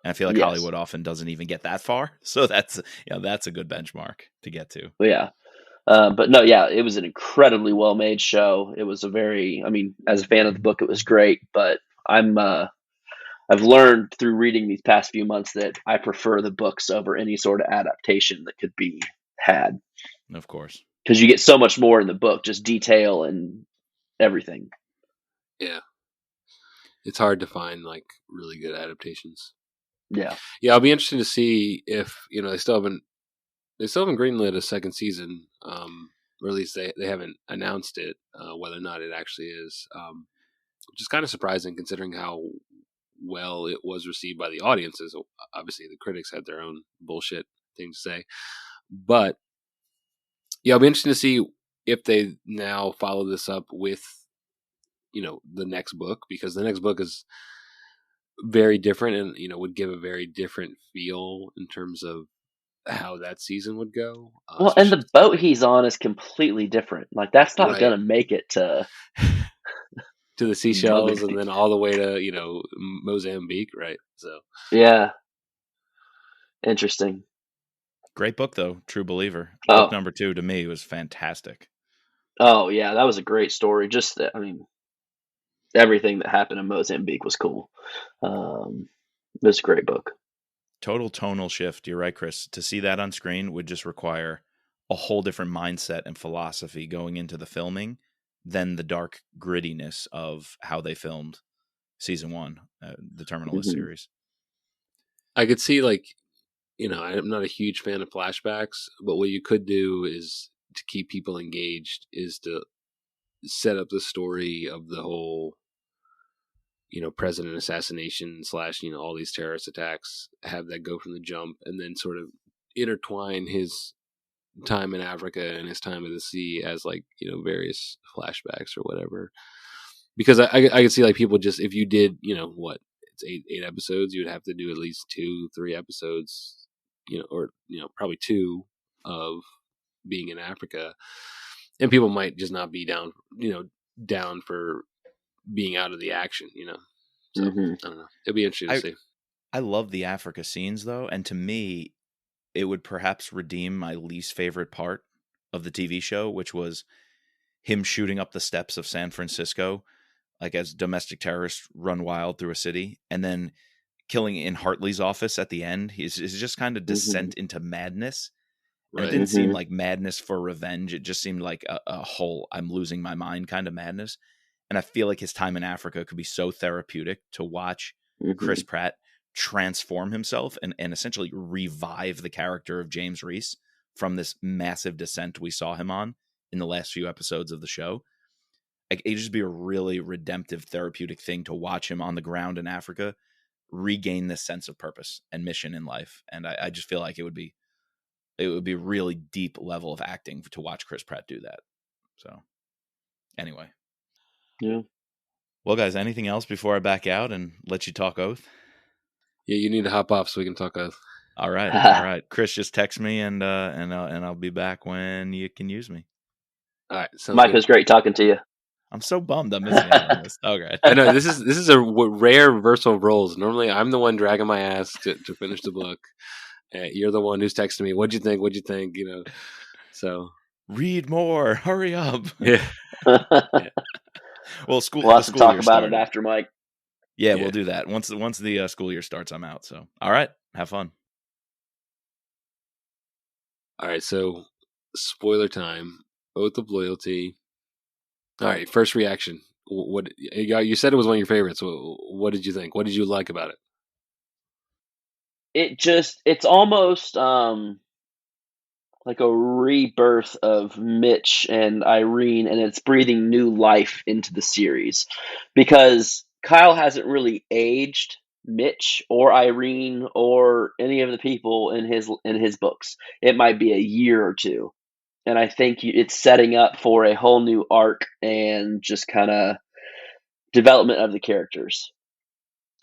And I feel like Hollywood often doesn't even get that far. So that's a good benchmark to get to. Yeah. But no, yeah, it was an incredibly well made show. It was as a fan of the book, it was great. But I've learned through reading these past few months that I prefer the books over any sort of adaptation that could be had, Of course. because you get so much more in the book, just detail and everything. Yeah. It's hard to find like really good adaptations. Yeah. Yeah, I'll be interested to see if, they still haven't greenlit a second season. Or at least they haven't announced it, whether or not it actually is. Which is kind of surprising considering how well it was received by the audiences. Obviously, the critics had their own bullshit thing to say, but yeah, I'll be interested to see if they now follow this up with, the next book, because the next book is very different and would give a very different feel in terms of how that season would go. Well, and the boat he's on is completely different. Like, that's not Right. gonna make it to to the Seychelles and then all the way to Mozambique, right? So yeah, interesting. Great book though, True Believer. Book number 2 to me was fantastic. Oh yeah, that was a great story. Just that, everything that happened in Mozambique was cool. It was a great book. Total tonal shift. You're right, Chris. To see that on screen would just require a whole different mindset and philosophy going into the filming than the dark grittiness of how they filmed season 1, the Terminalist series. I could see, like, I'm not a huge fan of flashbacks, but what you could do is to keep people engaged is to set up the story of the whole, president assassination / all these terrorist attacks, have that go from the jump, and then sort of intertwine his time in Africa and his time at the sea as like, various flashbacks or whatever. Because I could see like people just, if you did, it's eight episodes, you would have to do at least 2-3 episodes, or probably 2 of being in Africa, and people might just not be down for being out of the action, So I don't know. It'd be interesting to see. I love the Africa scenes though, and to me, it would perhaps redeem my least favorite part of the TV show, which was him shooting up the steps of San Francisco, like as domestic terrorists run wild through a city, and then killing in Hartley's office at the end. He's just kind of descent into madness. And it didn't seem like madness for revenge. It just seemed like a whole I'm losing my mind kind of madness. And I feel like his time in Africa could be so therapeutic to watch Chris Pratt transform himself and essentially revive the character of James Reese from this massive descent we saw him on in the last few episodes of the show. Like, it'd just be a really redemptive, therapeutic thing to watch him on the ground in Africa regain this sense of purpose and mission in life. And I just feel like it would be a really deep level of acting to watch Chris Pratt do that. So anyway. Yeah. Well, guys, anything else before I back out and let you talk Oath? Yeah, you need to hop off so we can talk Oath. All right. All right. Chris, just text me and I'll be back when you can use me. All right. Mike, it was great talking to you. I'm so bummed I'm missing out on this. Okay. I know this is a rare reversal of roles. Normally, I'm the one dragging my ass to finish the book. You're the one who's texting me. What'd you think? What'd you think? So read more. Hurry up. Yeah. Yeah. Well, we'll have to talk about it after, Mike. Yeah, we'll do that once the school year starts. I'm out. So, all right, have fun. All right, so spoiler time. Oath of Loyalty. All right, first reaction. What you said it was one of your favorites. What did you think? What did you like about it? It's almost like a rebirth of Mitch and Irene, and it's breathing new life into the series, because Kyle hasn't really aged Mitch or Irene or any of the people in his books. It might be a year or two, and I think it's setting up for a whole new arc and just kind of development of the characters.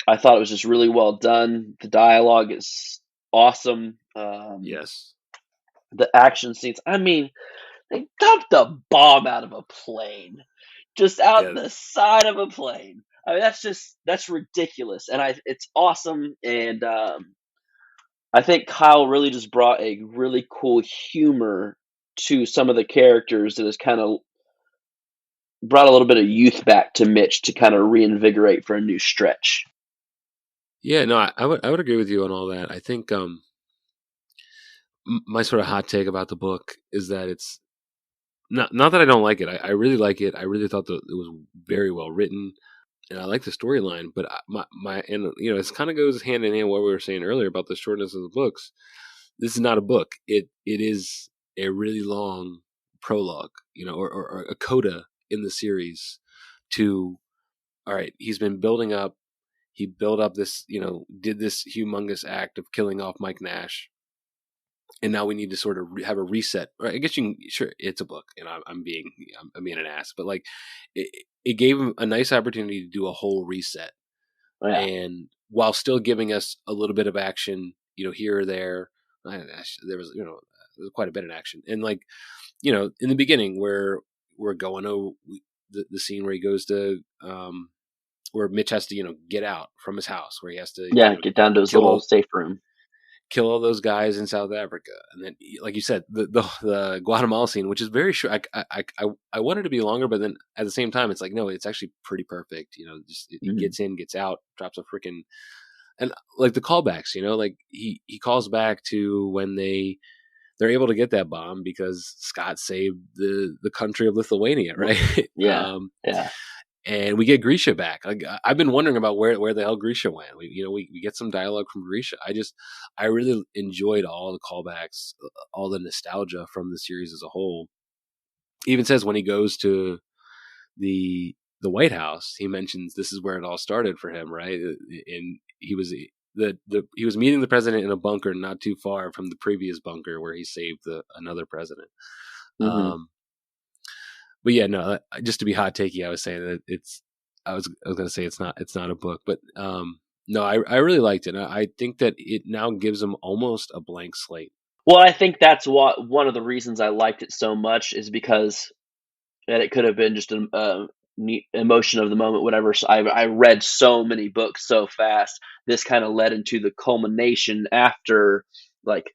I thought it was just really well done. The dialogue is awesome. Yes. The action scenes. They dumped a bomb out of a plane, just out the side of a plane. That's ridiculous, and it's awesome. And I think Kyle really just brought a really cool humor to some of the characters that has kind of brought a little bit of youth back to Mitch to kind of reinvigorate for a new stretch. Yeah, no, I would agree with you on all that. I think my sort of hot take about the book is that it's not that I don't like it. I really like it. I really thought that it was very well written, and I like the storyline. But my and it kind of goes hand in hand with what we were saying earlier about the shortness of the books. This is not a book. It is a really long prologue, or a coda in the series to, all right, he's been building up. He built up this, did this humongous act of killing off Mike Nash. And now we need to sort of have a reset. Right? I guess sure, it's a book, and I'm being an ass, but like, it gave him a nice opportunity to do a whole reset, Yeah. and while still giving us a little bit of action, here or there. There was, quite a bit of action, and like, in the beginning where we're going the scene where he goes to, where Mitch has to, get out from his house, where he has to, Get down to his little safe room, kill all those guys in South Africa, and then, like you said, the Guatemala scene, which is very short. I wanted to be longer, but then at the same time, it's like, no, it's actually pretty perfect. Just it gets in, gets out, drops a freaking, and like the callbacks, like he calls back to when they're able to get that bomb because Scott saved the country of Lithuania, right? Yeah, yeah. And we get Grisha back. Like, I've been wondering about where the hell Grisha went. We get some dialogue from Grisha. I really enjoyed all the callbacks, all the nostalgia from the series as a whole. He even says when he goes to the White House, he mentions this is where it all started for him, right? And he was he was meeting the president in a bunker not too far from the previous bunker where he saved another president. Mm-hmm. But yeah, no, just to be hot takey, I was saying that I was going to say it's not a book, but no, I really liked it. I think that it now gives them almost a blank slate. Well, I think that's one of the reasons I liked it so much is because that it could have been just a neat emotion of the moment, whatever. So I read so many books so fast. This kind of led into the culmination after, like,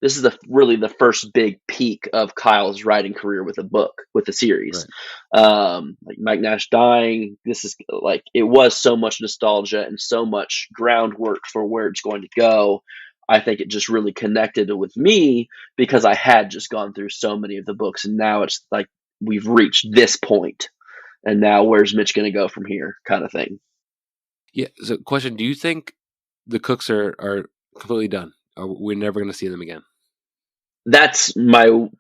this is really the first big peak of Kyle's writing career with the series. Right. Like Mike Nash dying, this is like, it was so much nostalgia and so much groundwork for where it's going to go. I think it just really connected with me because I had just gone through so many of the books, and now it's like we've reached this point, and now where's Mitch going to go from here, kind of thing. Yeah. So, question: do you think the Cooks are completely done? Or we're never going to see them again? That's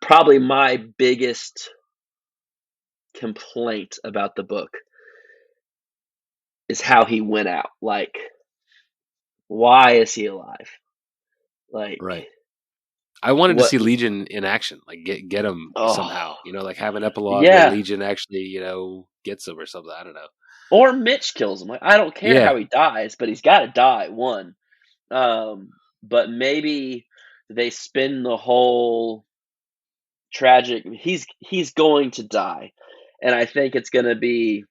probably my biggest complaint about the book is how he went out. Like, why is he alive? Like, right. I wanted to what? see Legion in action, like get him somehow, like have an epilogue where Yeah. Legion actually, gets him or something. I don't know. Or Mitch kills him. Like, I don't care how he dies, but he's got to die. One. But maybe they spin the whole tragic. He's going to die, and I think it's going to be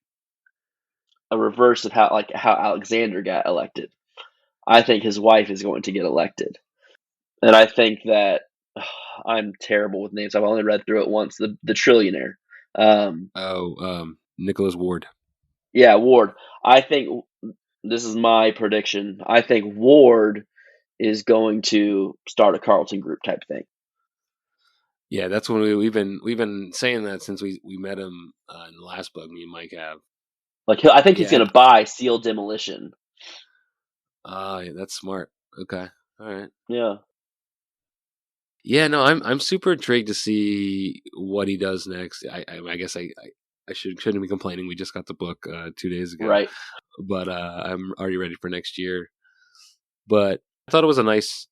a reverse of how Alexander got elected. I think his wife is going to get elected, and I think that I'm terrible with names. I've only read through it once. The trillionaire. Nicholas Ward. Yeah, Ward. I think this is my prediction. I think Ward is going to start a Carlton Group type thing. Yeah, that's when we've been saying that since we met him in the last book. Me and Mike have. Like, I think he's going to buy Seal Demolition. Yeah, that's smart. Okay, all right. Yeah. Yeah, no, I'm super intrigued to see what he does next. I guess I shouldn't be complaining. We just got the book 2 days ago, right? But I'm already ready for next year. But I thought it was a nice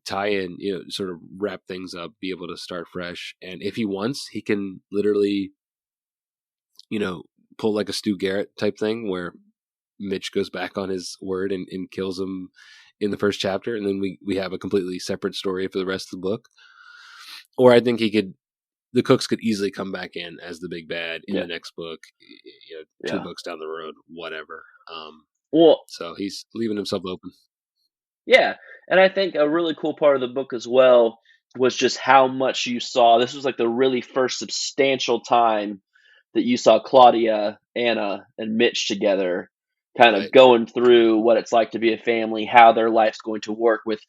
tie-in, sort of wrap things up, be able to start fresh. And if he wants, he can literally, pull like a Stu Garrett type thing where Mitch goes back on his word and kills him in the first chapter, and then we have a completely separate story for the rest of the book. Or I think the Cooks could easily come back in as the big bad in the next book, 2 books down the road, whatever. So he's leaving himself open. Yeah, and I think a really cool part of the book as well was just how much you saw. This was like the really first substantial time that you saw Claudia, Anna, and Mitch together, kind of Right. going through what it's like to be a family, how their life's going to work with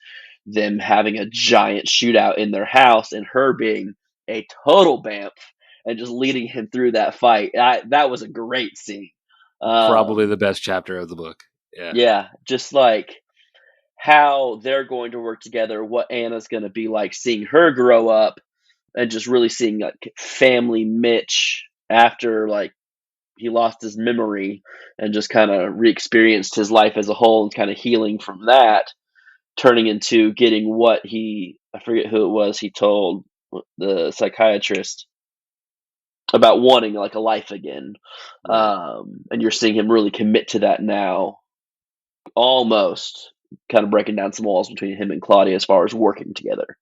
them having a giant shootout in their house, and her being a total bamf and just leading him through that fight. That was a great scene. Probably the best chapter of the book. Yeah. Yeah, just like how they're going to work together, what Anna's going to be like, seeing her grow up, and just really seeing like family Mitch after like he lost his memory and just kind of re-experienced his life as a whole and kind of healing from that, turning into getting what I forget who it was, he told the psychiatrist about wanting like a life again. Right. And you're seeing him really commit to that now, almost kind of breaking down some walls between him and Claudia as far as working together.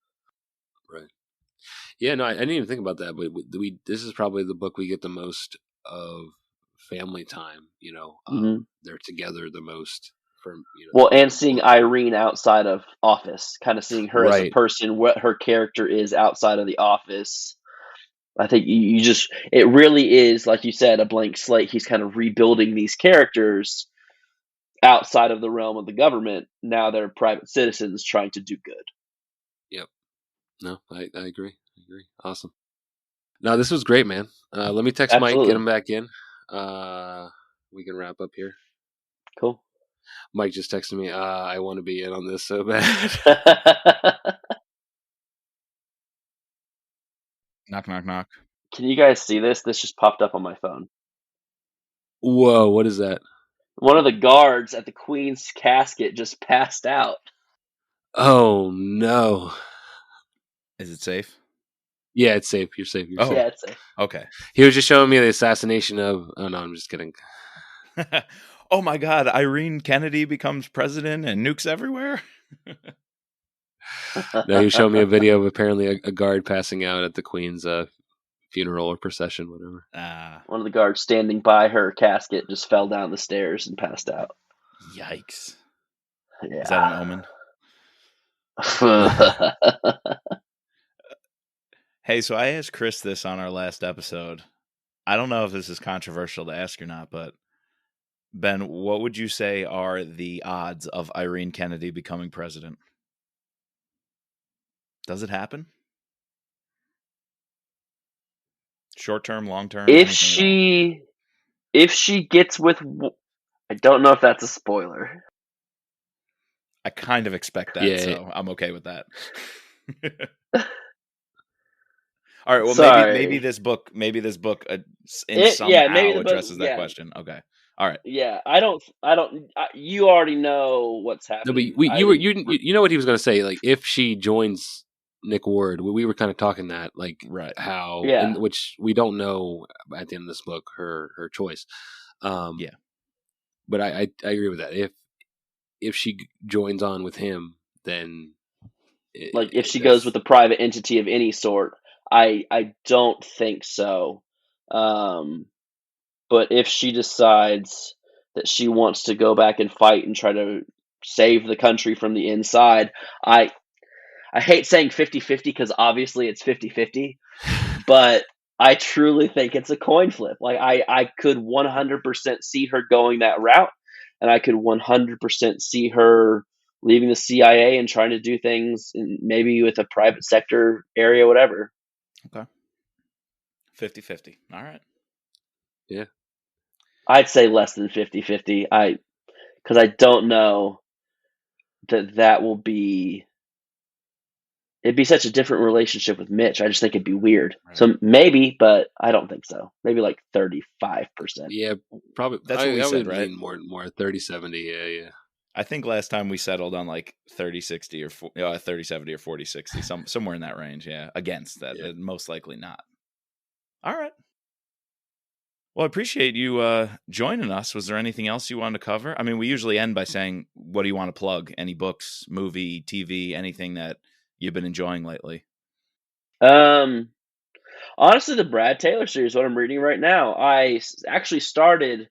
Right. Yeah, no, I didn't even think about that, but this is probably the book we get the most of family time. They're together the most Well, throughout and the seeing book. Irene outside of office, kind of seeing her as a Right. person, what her character is outside of the office. I think it really is, like you said, a blank slate. He's kind of rebuilding these characters outside of the realm of the government. Now they're private citizens trying to do good. Yep. No, I agree. Awesome. No, this was great, man. Let me text Mike, get Absolutely. him back in. We can wrap up here. Cool. Mike just texted me. I want to be in on this so bad. Knock, knock, knock. Can you guys see this? This just popped up on my phone. Whoa, what is that? One of the guards at the Queen's casket just passed out. Oh no. Is it safe? Yeah, it's safe. You're safe. Oh. Yeah, it's safe. Okay. He was just showing me the assassination of. Oh no, I'm just kidding. Oh my God! Irene Kennedy becomes president and nukes everywhere. No, he was showing me a video of apparently a guard passing out at the Queen's funeral or procession, whatever. One of the guards standing by her casket just fell down the stairs and passed out. Yikes! Yeah. Is that an omen? Hey, so I asked Chris this on our last episode. I don't know if this is controversial to ask or not, but Ben, what would you say are the odds of Irene Kennedy becoming president? Does it happen? Short term, long term? If she gets with, I don't know if that's a spoiler. I kind of expect that, so I'm okay with that. All right. Well, maybe this book somehow addresses that question. Okay. All right. Yeah, I don't. You already know what's happening. No, but you know what he was going to say. Like, if she joins Nick Ward, we were kind of talking that, like, right, how, yeah, which we don't know at the end of this book her choice. Yeah. But I agree with that. If she joins on with him, then if she goes with a private entity of any sort, I don't think so. But if she decides that she wants to go back and fight and try to save the country from the inside, I hate saying 50-50 because obviously it's 50-50, but I truly think it's a coin flip. Like, I could 100% see her going that route, and I could 100% see her leaving the CIA and trying to do things maybe with a private sector area, whatever. Okay. 50-50. All right. Yeah. I'd say less than 50-50. Because I don't know that will be. It'd be such a different relationship with Mitch. I just think it'd be weird. Right. So maybe, but I don't think so. Maybe like 35%. Yeah, probably. That's what we said, right? More 30-70. Yeah. I think last time we settled on like 30-60 or 30-70 or 40-60, somewhere in that range. Yeah, against that, Yeah. most likely not. All right. Well, I appreciate you joining us. Was there anything else you wanted to cover? I mean, we usually end by saying, what do you want to plug? Any books, movie, TV, anything that you've been enjoying lately? Honestly, the Brad Taylor series, what I'm reading right now. I actually started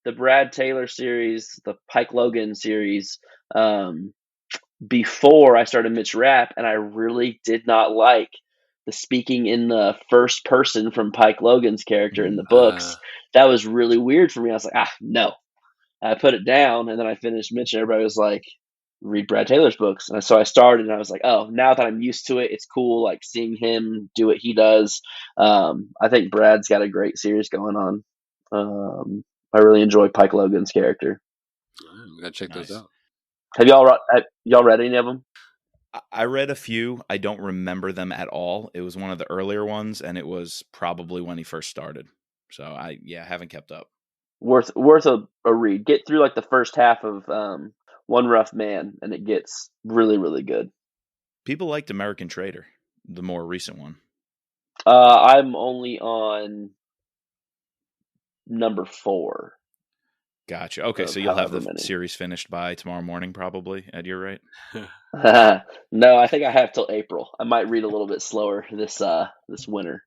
the Brad Taylor series, the Pike Logan series, before I started Mitch Rapp, and I really did not like the speaking in the first person from Pike Logan's character in the books. That was really weird for me. I was like, no. I put it down, and then I finished Mitch, and everybody was like, read Brad Taylor's books. And so I started, and I was like, oh, now that I'm used to it, it's cool, like seeing him do what he does. I think Brad's got a great series going on. I really enjoy Pike Logan's character. We gotta check those out. Have y'all read any of them? I read a few. I don't remember them at all. It was one of the earlier ones, and it was probably when he first started. So I haven't kept up. Worth a read. Get through like the first half of One Rough Man, and it gets really, really good. People liked American Trader, the more recent one. I'm only on number 4. Gotcha. Okay, so you'll have the series finished by tomorrow morning, probably, at your rate? No, I think I have till April. I might read a little bit slower this winter.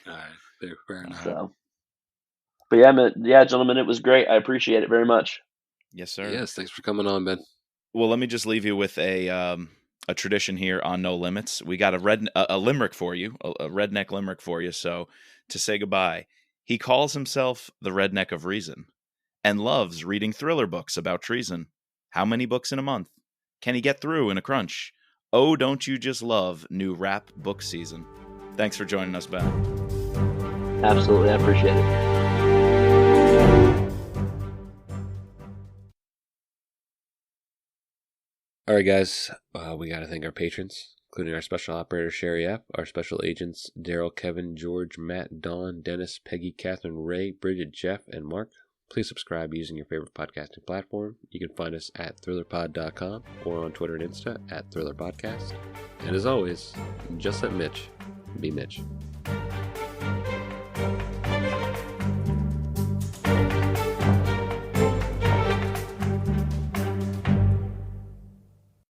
All right, fair enough. So, but yeah, gentlemen, it was great. I appreciate it very much. Yes, sir. Yes, thanks for coming on, Ben. Well, let me just leave you with a tradition here on No Limits. We got a limerick for you, a redneck limerick for you. So to say goodbye, he calls himself the Redneck of Reason and loves reading thriller books about treason. How many books in a month can he get through in a crunch? Oh, don't you just love new rap book season? Thanks for joining us, Ben. Absolutely, I appreciate it. All right, guys, we got to thank our patrons, including our special operator, Sherry F., our special agents, Daryl, Kevin, George, Matt, Dawn, Dennis, Peggy, Catherine, Ray, Bridget, Jeff, and Mark. Please subscribe using your favorite podcasting platform. You can find us at thrillerpod.com or on Twitter and Insta at thrillerpodcast. And as always, just let Mitch be Mitch.